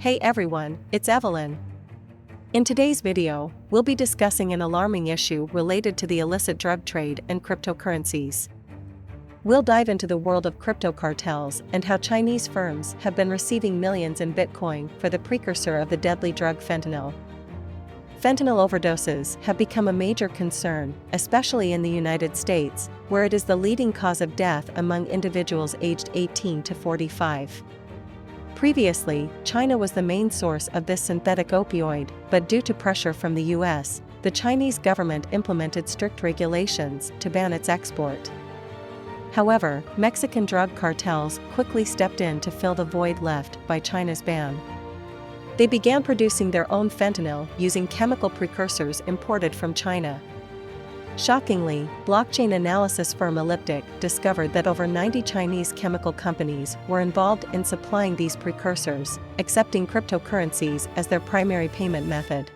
Hey everyone, it's Evelyn. In today's video, we'll be discussing an alarming issue related to the illicit drug trade and cryptocurrencies. We'll dive into the world of crypto cartels and how Chinese firms have been receiving millions in Bitcoin for the precursor of the deadly drug fentanyl. Fentanyl overdoses have become a major concern, especially in the United States, where it is the leading cause of death among individuals aged 18 to 45. Previously, China was the main source of this synthetic opioid, but due to pressure from the US, the Chinese government implemented strict regulations to ban its export. However, Mexican drug cartels quickly stepped in to fill the void left by China's ban. They began producing their own fentanyl using chemical precursors imported from China. Shockingly, blockchain analysis firm Elliptic discovered that over 90 Chinese chemical companies were involved in supplying these precursors, accepting cryptocurrencies as their primary payment method.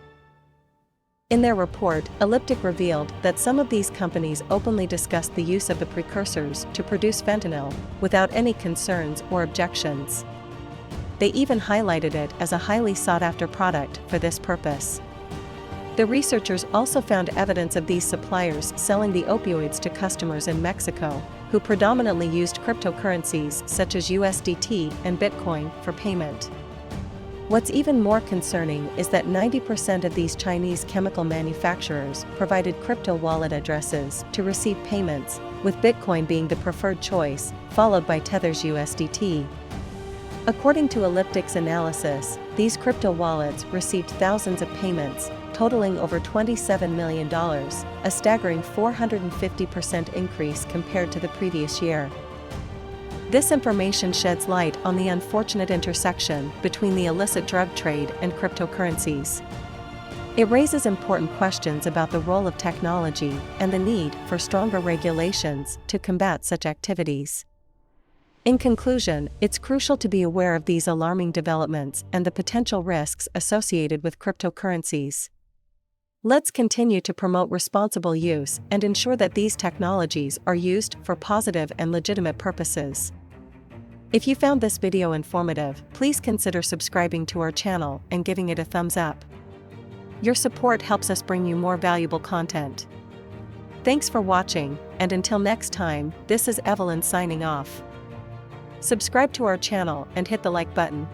In their report, Elliptic revealed that some of these companies openly discussed the use of the precursors to produce fentanyl, without any concerns or objections. They even highlighted it as a highly sought-after product for this purpose. The researchers also found evidence of these suppliers selling the opioids to customers in Mexico, who predominantly used cryptocurrencies such as USDT and Bitcoin for payment. What's even more concerning is that 90% of these Chinese chemical manufacturers provided crypto wallet addresses to receive payments, with Bitcoin being the preferred choice, followed by Tether's USDT. According to Elliptic's analysis, these crypto wallets received thousands of payments, totaling over $27 million, a staggering 450% increase compared to the previous year. This information sheds light on the unfortunate intersection between the illicit drug trade and cryptocurrencies. It raises important questions about the role of technology and the need for stronger regulations to combat such activities. In conclusion, it's crucial to be aware of these alarming developments and the potential risks associated with cryptocurrencies. Let's continue to promote responsible use and ensure that these technologies are used for positive and legitimate purposes. If you found this video informative, please consider subscribing to our channel and giving it a thumbs up. Your support helps us bring you more valuable content. Thanks for watching, and until next time, this is Evelyn signing off. Subscribe to our channel and hit the like button.